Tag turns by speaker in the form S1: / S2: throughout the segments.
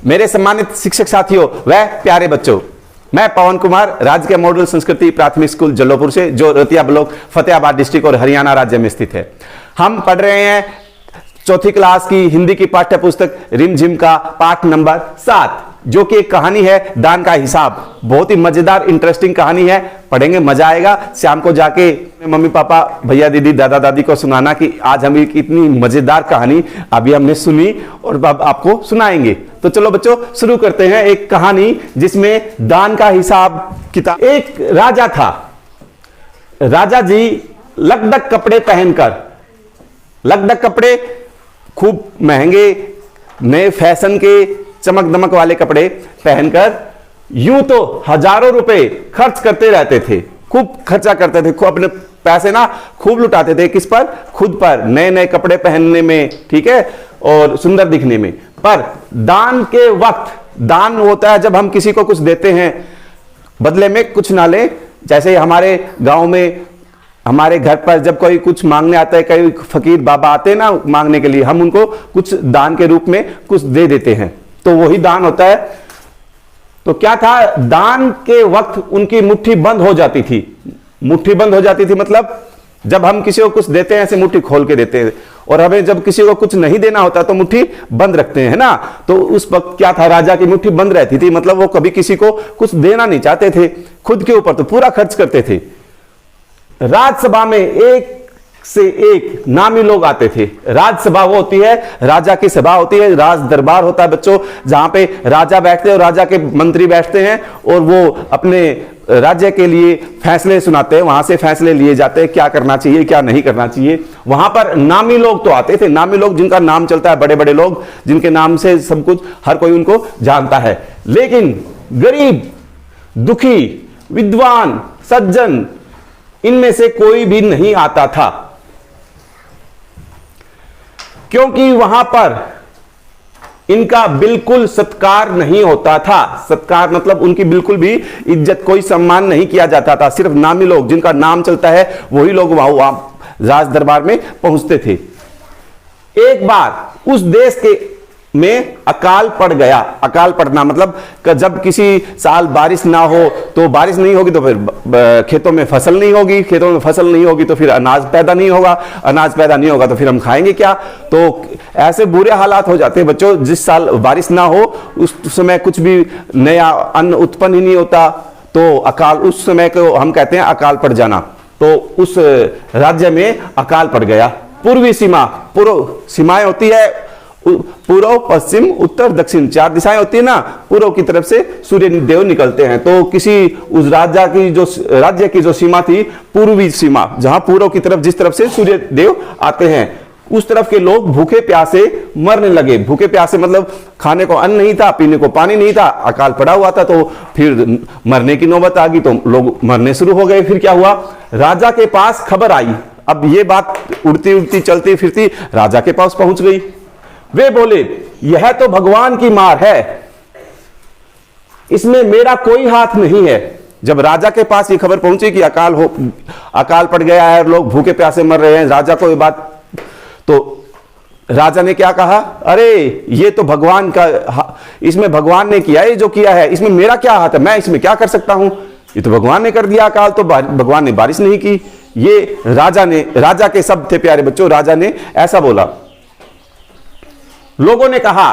S1: मेरे सम्मानित शिक्षक साथियों व प्यारे बच्चों, मैं पवन कुमार राजकीय मॉडल संस्कृति प्राथमिक स्कूल जल्लोपुर से, जो रतिया ब्लॉक फतेहाबाद डिस्ट्रिक्ट और हरियाणा राज्य में स्थित है। हम पढ़ रहे हैं चौथी क्लास की हिंदी की पाठ्य पुस्तक रिमझिम का पाठ नंबर 7, जो कि एक कहानी है दान का हिसाब। बहुत ही मजेदार इंटरेस्टिंग कहानी है, पढ़ेंगे मजा आएगा। शाम को जाके मम्मी पापा भैया दीदी दादा दादी को सुनाना कि आज हम एक इतनी मजेदार कहानी अभी हमने सुनी और अब आपको सुनाएंगे। तो चलो बच्चों शुरू करते हैं एक कहानी जिसमें दान का हिसाब किताब। एक राजा था। राजा जी लकड़क कपड़े पहनकर, लकड़क कपड़े खूब महंगे नए फैशन के चमक दमक वाले कपड़े पहनकर यूं तो हजारों रुपए खर्च करते रहते थे, खूब खर्चा करते थे, खूब अपने पैसे ना खूब लुटाते थे। किस पर? खुद पर, नए नए कपड़े पहनने में, ठीक है, और सुंदर दिखने में। पर दान के वक्त, दान होता है जब हम किसी को कुछ देते हैं बदले में कुछ ना ले। जैसे हमारे गांव में, हमारे घर पर जब कोई कुछ मांगने आता है, कई फकीर बाबा आते हैं ना मांगने के लिए, हम उनको कुछ दान के रूप में कुछ दे देते हैं, तो वही दान होता है। तो क्या था, दान के वक्त उनकी मुट्ठी बंद हो जाती थी। मुट्ठी बंद हो जाती थी मतलब जब हम किसी को कुछ देते हैं ऐसे मुट्ठी खोल के देते हैं, और हमें जब किसी को कुछ नहीं देना होता तो मुट्ठी बंद रखते हैं ना। तो उस वक्त क्या था, राजा की मुट्ठी बंद रहती थी, मतलब वो कभी किसी को कुछ देना नहीं चाहते थे, खुद के ऊपर तो पूरा खर्च करते थे। राजसभा में एक से एक नामी लोग आते थे। राजसभा वो होती है, राजा की सभा होती है, राज दरबार होता है बच्चों, जहां पे राजा बैठते हैं और राजा के मंत्री बैठते हैं और वो अपने राज्य के लिए फैसले सुनाते हैं। वहां से फैसले लिए जाते हैं, क्या करना चाहिए क्या नहीं करना चाहिए। वहां पर नामी लोग तो आते थे, नामी लोग जिनका नाम चलता है, बड़े बड़े लोग जिनके नाम से सब कुछ हर कोई उनको जानता है। लेकिन गरीब, दुखी, विद्वान, सज्जन, इनमें से कोई भी नहीं आता था, क्योंकि वहां पर इनका बिल्कुल सत्कार नहीं होता था। सत्कार मतलब उनकी बिल्कुल भी इज्जत, कोई सम्मान नहीं किया जाता था। सिर्फ नामी लोग जिनका नाम चलता है वही लोग वहां राज दरबार में पहुंचते थे। एक बार उस देश के में अकाल पड़ गया। अकाल पड़ना मतलब जब किसी साल बारिश ना हो तो बारिश नहीं होगी तो फिर खेतों में फसल नहीं होगी, खेतों में फसल नहीं होगी तो फिर अनाज पैदा नहीं होगा, अनाज पैदा नहीं होगा तो फिर हम खाएंगे क्या। तो ऐसे बुरे हालात हो जाते हैं बच्चों। जिस साल बारिश ना हो उस समय कुछ भी नया अन्न उत्पन्न ही नहीं होता, तो अकाल, उस समय को हम कहते हैं अकाल पड़ जाना। तो उस राज्य में अकाल पड़ गया। पूर्वी सीमा, पूर्व सीमाएं होती है, पूर्व पश्चिम उत्तर दक्षिण, 4 दिशाएं होती है ना। पूर्व की तरफ से सूर्य देव निकलते हैं, तो किसी उस राज्य की जो सीमा थी, पूर्वी सीमा, जहां पूर्व की तरफ जिस तरफ से सूर्य देव आते हैं, उस तरफ के लोग भूखे प्यासे मरने लगे। भूखे प्यासे मतलब खाने को अन्न नहीं था, पीने को पानी नहीं था, अकाल पड़ा हुआ था, तो फिर मरने की नौबत आ गई, तो लोग मरने शुरू हो गए। फिर क्या हुआ, राजा के पास खबर आई। अब ये बात उड़ती उड़ती चलती फिरती राजा के पास पहुंच गई। वे बोले, यह तो भगवान की मार है, इसमें मेरा कोई हाथ नहीं है। जब राजा के पास ये खबर पहुंची कि अकाल पड़ गया है, लोग भूखे प्यासे मर रहे हैं, राजा को ये बात, तो राजा ने क्या कहा, अरे ये तो भगवान का, इसमें भगवान ने किया है जो किया है, इसमें मेरा क्या हाथ है, मैं इसमें क्या कर सकता हूं। ये तो भगवान ने कर दिया अकाल, तो भगवान ने बारिश नहीं की। ये राजा के शब्द थे प्यारे बच्चों, राजा ने ऐसा बोला। लोगों ने कहा,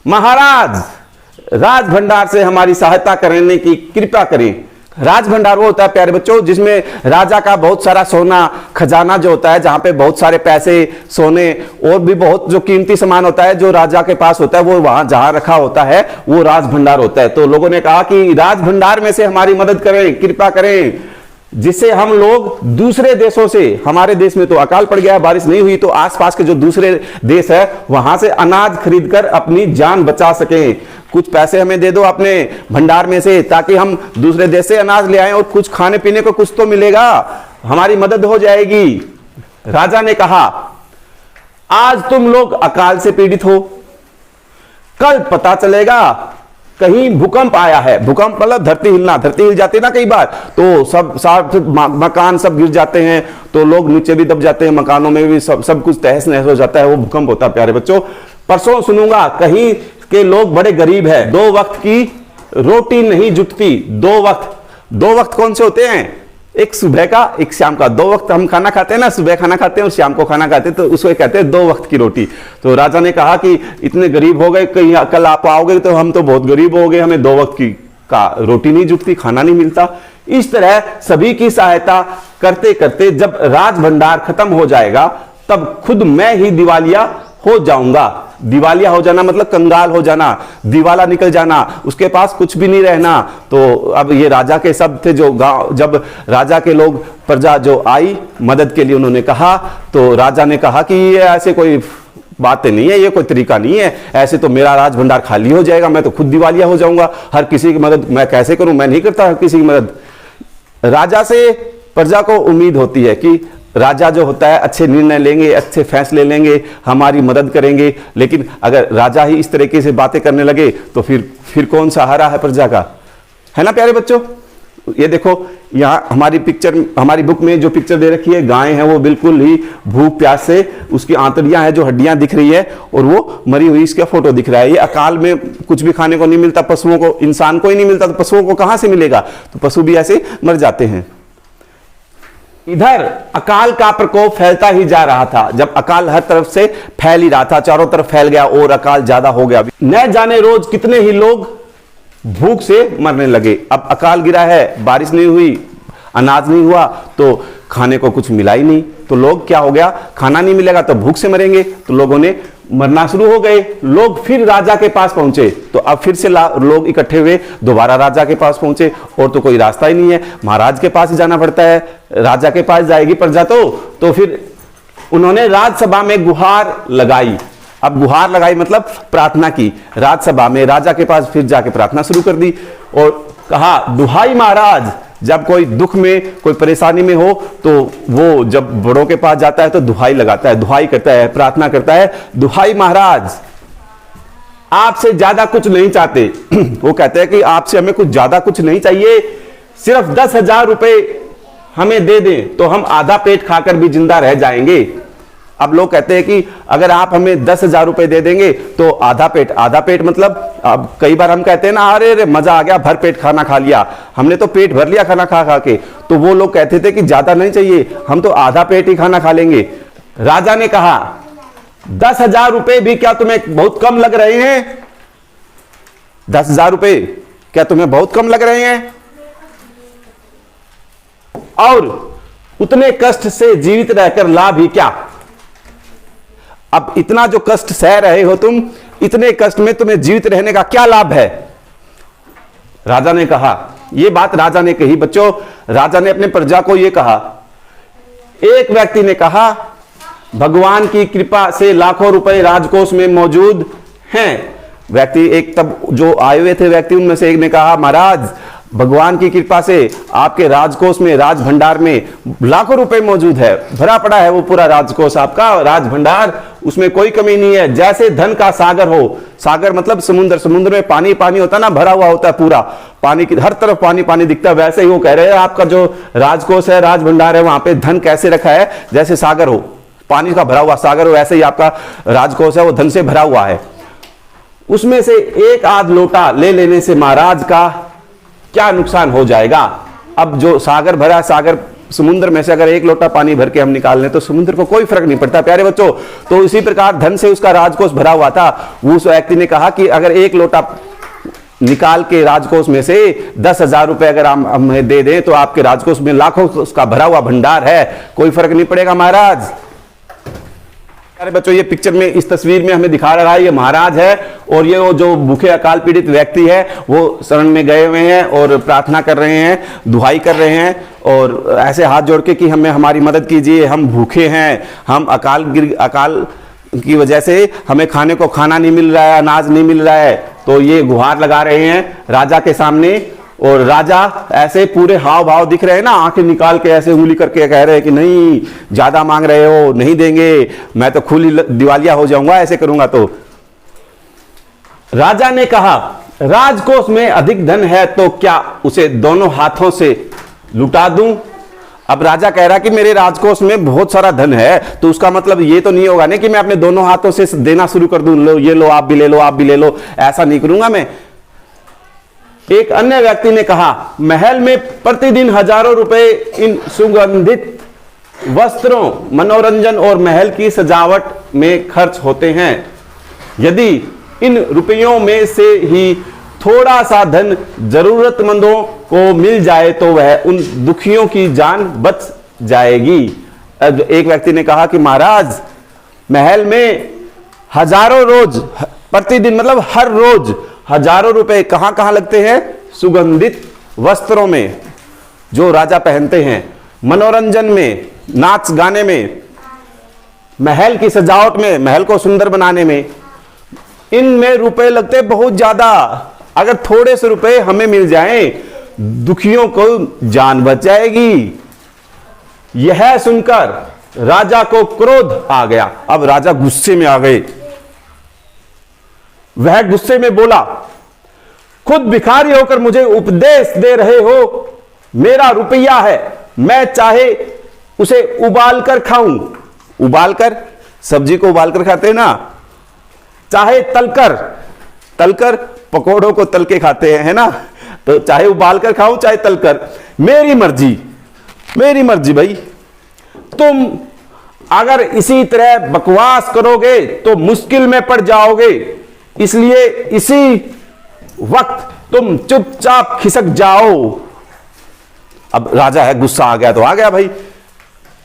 S1: महाराज राज भंडार से हमारी सहायता करने की कृपा करें। राज भंडार वो होता है प्यारे बच्चों जिसमें राजा का बहुत सारा सोना खजाना जो होता है, जहां पे बहुत सारे पैसे, सोने और भी बहुत जो कीमती सामान होता है जो राजा के पास होता है, वो वहां जहां रखा होता है वो राज भंडार होता है। तो लोगों ने कहा कि राज भंडार में से हमारी मदद करें, कृपा करें, जिससे हम लोग दूसरे देशों से, हमारे देश में तो अकाल पड़ गया, बारिश नहीं हुई, तो आसपास के जो दूसरे देश है वहां से अनाज खरीदकर अपनी जान बचा सकें। कुछ पैसे हमें दे दो अपने भंडार में से, ताकि हम दूसरे देश से अनाज ले आएं और कुछ खाने पीने को कुछ तो मिलेगा, हमारी मदद हो जाएगी। राजा ने कहा, आज तुम लोग अकाल से पीड़ित हो, कल पता चलेगा कहीं भूकंप आया है। भूकंप मतलब धरती हिलना, धरती हिल जाती है ना कई बार, तो सब मकान सब गिर जाते हैं, तो लोग नीचे भी दब जाते हैं, मकानों में भी सब कुछ तहस नहस हो जाता है, वो भूकंप होता है प्यारे बच्चों। परसों सुनूंगा कहीं के लोग बड़े गरीब हैं, 2 वक्त की रोटी नहीं जुटती। 2 वक्त कौन से होते हैं? एक सुबह का, एक शाम का। 2 वक्त हम खाना खाते हैं ना, सुबह खाना खाते हैं और शाम को खाना खाते हैं, तो उसको कहते हैं 2 वक्त की रोटी। तो राजा ने कहा कि इतने गरीब हो गए, कहीं कल आप आओगे तो हम तो बहुत गरीब हो गए, हमें 2 वक्त की का रोटी नहीं जुटती, खाना नहीं मिलता। इस तरह सभी की सहायता करते करते जब राज भंडार खत्म हो जाएगा, तब खुद मैं ही दिवालिया हो जाऊंगा। दिवालिया हो जाना मतलब कंगाल हो जाना, दिवाला निकल जाना, उसके पास कुछ भी नहीं रहना। तो अब ये राजा के शब्द थे जो गांव, जब राजा के लोग, प्रजा जो आई मदद के लिए, उन्होंने कहा, तो राजा ने कहा कि ये ऐसे कोई बात नहीं है, ये कोई तरीका नहीं है, ऐसे तो मेरा राज भंडार खाली हो जाएगा, मैं तो खुद दिवालिया हो जाऊंगा। हर किसी की मदद मैं कैसे करूं? मैं नहीं करता हर किसी की मदद। राजा से प्रजा को उम्मीद होती है कि राजा जो होता है अच्छे निर्णय लेंगे, अच्छे फैसले लेंगे, हमारी मदद करेंगे। लेकिन अगर राजा ही इस तरीके से बातें करने लगे तो फिर कौन सहारा है प्रजा का? है ना प्यारे बच्चों? ये देखो यहाँ हमारी बुक में जो पिक्चर दे रखी है, गाय है वो बिल्कुल ही भूख प्यास से, उसकी आंतड़ियां हैं जो हड्डियां दिख रही है, और वो मरी हुई इसका फोटो दिख रहा है। ये अकाल में कुछ भी खाने को नहीं मिलता, पशुओं को, इंसान को ही नहीं मिलता, तो पशुओं को कहां से मिलेगा? तो पशु भी ऐसे मर जाते हैं। इधर अकाल का प्रकोप फैलता ही जा रहा था। जब अकाल हर तरफ से फैल ही रहा था, चारों तरफ फैल गया और अकाल ज्यादा हो गया, न जाने रोज कितने ही लोग भूख से मरने लगे। अब अकाल गिरा है, बारिश नहीं हुई, अनाज नहीं हुआ, तो खाने को कुछ मिला ही नहीं, तो लोग क्या हो गया, खाना नहीं मिलेगा तो भूख से मरेंगे, तो लोगों ने मरना शुरू हो गए। लोग फिर राजा के पास पहुंचे, तो अब फिर से लोग इकट्ठे हुए, दोबारा राजा के पास पहुंचे, और तो कोई रास्ता ही नहीं है, महाराज के पास ही जाना पड़ता है, राजा के पास जाएगी प्रजा तो फिर उन्होंने राजसभा में गुहार लगाई। अब गुहार लगाई मतलब प्रार्थना की, राजसभा में राजा के पास फिर जाके प्रार्थना शुरू कर दी और कहा, दुहाई महाराज, जब कोई दुख में, कोई परेशानी में हो, तो वो जब बड़ों के पास जाता है तो दुहाई लगाता है, दुहाई करता है, प्रार्थना करता है, दुहाई महाराज, आपसे ज्यादा कुछ नहीं चाहते। वो कहते हैं कि आपसे हमें कुछ ज्यादा कुछ नहीं चाहिए, सिर्फ 10,000 रुपए हमें दे दें तो हम आधा पेट खाकर भी जिंदा रह जाएंगे। अब लोग कहते हैं कि अगर आप हमें 10,000 रुपए दे देंगे तो आधा पेट मतलब, अब कई बार हम कहते हैं ना, अरे मजा आ गया, भर पेट खाना खा लिया, हमने तो पेट भर लिया खाना खा खा के। तो वो लोग कहते थे कि ज्यादा नहीं चाहिए, हम तो आधा पेट ही खाना खा लेंगे। राजा ने कहा, 10,000 रुपए भी क्या तुम्हें बहुत कम लग रहे हैं? 10,000 रुपए क्या तुम्हें बहुत कम लग रहे हैं? और उतने कष्ट से जीवित रहकर लाभ ही क्या? अब इतना जो कष्ट सह रहे हो तुम, इतने कष्ट में तुम्हें जीवित रहने का क्या लाभ है? राजा ने कहा, यह बात राजा ने कही बच्चों, राजा ने अपने प्रजा को यह कहा। एक व्यक्ति ने कहा, भगवान की कृपा से लाखों रुपए राजकोष में मौजूद हैं। व्यक्ति, एक तब जो आए हुए थे व्यक्ति, उनमें से एक ने कहा, महाराज भगवान की कृपा से आपके राजकोष में, राज भंडार में लाखों रुपए मौजूद है, भरा पड़ा है वो पूरा राजकोष, आपका राज भंडार, उसमें कोई कमी नहीं है। जैसे धन का सागर हो, सागर मतलब समुद्र, समुद्र में पानी पानी होता ना, भरा हुआ होता है पूरा, पानी की हर तरफ पानी पानी दिखता है, वैसे ही वो कह रहे हैं आपका जो राजकोष है, राज भंडार है, वहां पे धन कैसे रखा है, जैसे सागर हो, पानी का भरा हुआ सागर हो, वैसे ही आपका राजकोष है, वो धन से भरा हुआ है। उसमें से एक आध लोटा ले लेने से महाराज का क्या नुकसान हो जाएगा? अब जो सागर भरा, सागर समुद्र में से अगर एक लोटा पानी भर के हम निकाल लें तो समुद्र को कोई फर्क नहीं पड़ता प्यारे बच्चों। तो इसी प्रकार धन से उसका राजकोष भरा हुआ था। उस व्यक्ति ने कहा कि अगर एक लोटा निकाल के राजकोष में से 10,000 रुपए अगर हम हमें दे दें तो आपके राजकोष में लाखों उसका भरा हुआ भंडार है, कोई फर्क नहीं पड़ेगा महाराज। अरे बच्चों, ये पिक्चर में, इस तस्वीर में हमें दिखा रहा है, ये महाराज है और ये वो जो भूखे अकाल पीड़ित व्यक्ति है वो शरण में गए हुए हैं और प्रार्थना कर रहे हैं, दुहाई कर रहे हैं और ऐसे हाथ जोड़ के कि हमें, हमारी मदद कीजिए, हम भूखे हैं, हम अकाल की वजह से हमें खाने को खाना नहीं मिल रहा है, अनाज नहीं मिल रहा है। तो ये गुहार लगा रहे हैं राजा के सामने और राजा ऐसे पूरे हाव भाव दिख रहे हैं ना, आंखें निकाल के ऐसे उंगली करके कह रहे हैं कि नहीं, ज्यादा मांग रहे हो, नहीं देंगे, मैं तो खुली दिवालिया हो जाऊंगा ऐसे करूंगा तो। राजा ने कहा, राजकोष में अधिक धन है तो क्या उसे दोनों हाथों से लुटा दूं? अब राजा कह रहा कि मेरे राजकोष में बहुत सारा धन है, तो उसका मतलब ये तो नहीं होगा ना कि मैं अपने दोनों हाथों से देना शुरू कर दूं, लो ये लो, आप भी ले लो, आप भी ले लो, ऐसा नहीं करूंगा मैं। एक अन्य व्यक्ति ने कहा, महल में प्रतिदिन हजारों रुपए इन सुगंधित वस्त्रों, मनोरंजन और महल की सजावट में खर्च होते हैं। यदि इन रुपयों में से ही थोड़ा सा धन जरूरतमंदों को मिल जाए तो वह उन दुखियों की जान बच जाएगी। अब एक व्यक्ति ने कहा कि महाराज, महल में हजारों रोज, प्रतिदिन मतलब हर रोज हजारों रुपए कहां कहां लगते हैं? सुगंधित वस्त्रों में जो राजा पहनते हैं, मनोरंजन में, नाच गाने में, महल की सजावट में, महल को सुंदर बनाने में, इनमें रुपए लगते बहुत ज्यादा। अगर थोड़े से रुपए हमें मिल जाएं, दुखियों को जान बच जाएगी। यह सुनकर राजा को क्रोध आ गया। अब राजा गुस्से में आ गए। वह गुस्से में बोला, खुद भिखारी होकर मुझे उपदेश दे रहे हो? मेरा रुपया है, मैं चाहे उसे उबाल कर खाऊं। उबाल कर, सब्जी को उबाल कर खाते हैं ना, चाहे तलकर, तलकर पकोड़ों को तल के खाते हैं, है ना, तो चाहे उबाल कर खाऊं चाहे तलकर, मेरी मर्जी, मेरी मर्जी भाई। तुम अगर इसी तरह बकवास करोगे तो मुश्किल में पड़ जाओगे, इसलिए इसी वक्त तुम चुपचाप खिसक जाओ। अब राजा है, गुस्सा आ गया तो आ गया भाई।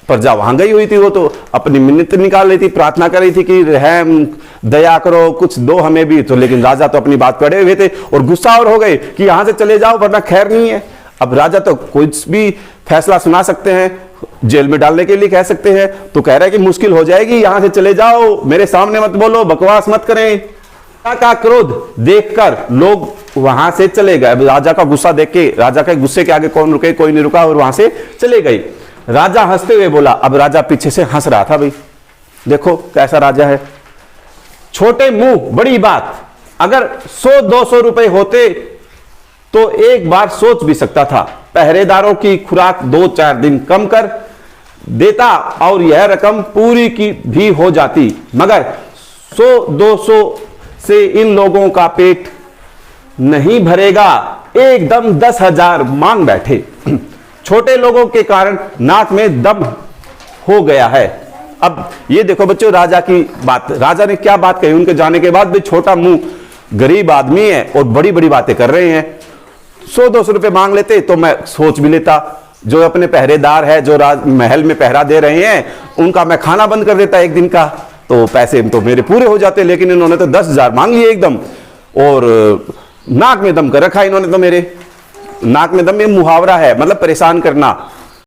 S1: प्रजा वहां गई हुई थी, वो तो अपनी मिन्नत निकाल रही थी, प्रार्थना कर रही थी कि रहम दया करो, कुछ दो हमें भी। तो लेकिन राजा तो अपनी बात पड़े हुए थे और गुस्सा और हो गए कि यहां से चले जाओ वरना खैर नहीं है। अब राजा तो कुछ भी फैसला सुना सकते हैं, जेल में डालने के लिए कह सकते हैं, तो कह रहे हैं कि मुश्किल हो जाएगी, यहां से चले जाओ, मेरे सामने मत बोलो, बकवास मत करें। का क्रोध देखकर लोग वहां से चले गए। अब राजा का गुस्सा देख के, राजा के गुस्से के आगे कौन रुके? कोई नहीं रुका और वहां से चले गए। राजा हंसते हुए बोला, अब राजा पीछे से हंस रहा था भाई, देखो कैसा राजा है। छोटे मुंह बड़ी बात, अगर 100-200 रुपए होते तो एक बार सोच भी सकता था। पहरेदारों की खुराक 2-4 दिन कम कर देता और यह रकम पूरी की भी हो जाती, मगर 100-200 से इन लोगों का पेट नहीं भरेगा। एकदम 10,000 मांग बैठे। छोटे लोगों के कारण नाक में दम हो गया है। अब ये देखो बच्चों, राजा की बात, राजा ने क्या बात कही उनके जाने के बाद भी। छोटा मुंह, गरीब आदमी है और बड़ी बड़ी बातें कर रहे हैं। 100-200 रुपए मांग लेते तो मैं सोच भी लेता। जो अपने पहरेदार है, जो महल में पहरा दे रहे हैं, उनका मैं खाना बंद कर देता एक दिन का, तो पैसे तो मेरे पूरे हो जाते। लेकिन इन्होंने तो 10,000 मांग लिए एकदम, और नाक में दम कर रखा इन्होंने तो। मेरे नाक में दम, ये मुहावरा है, मतलब परेशान करना।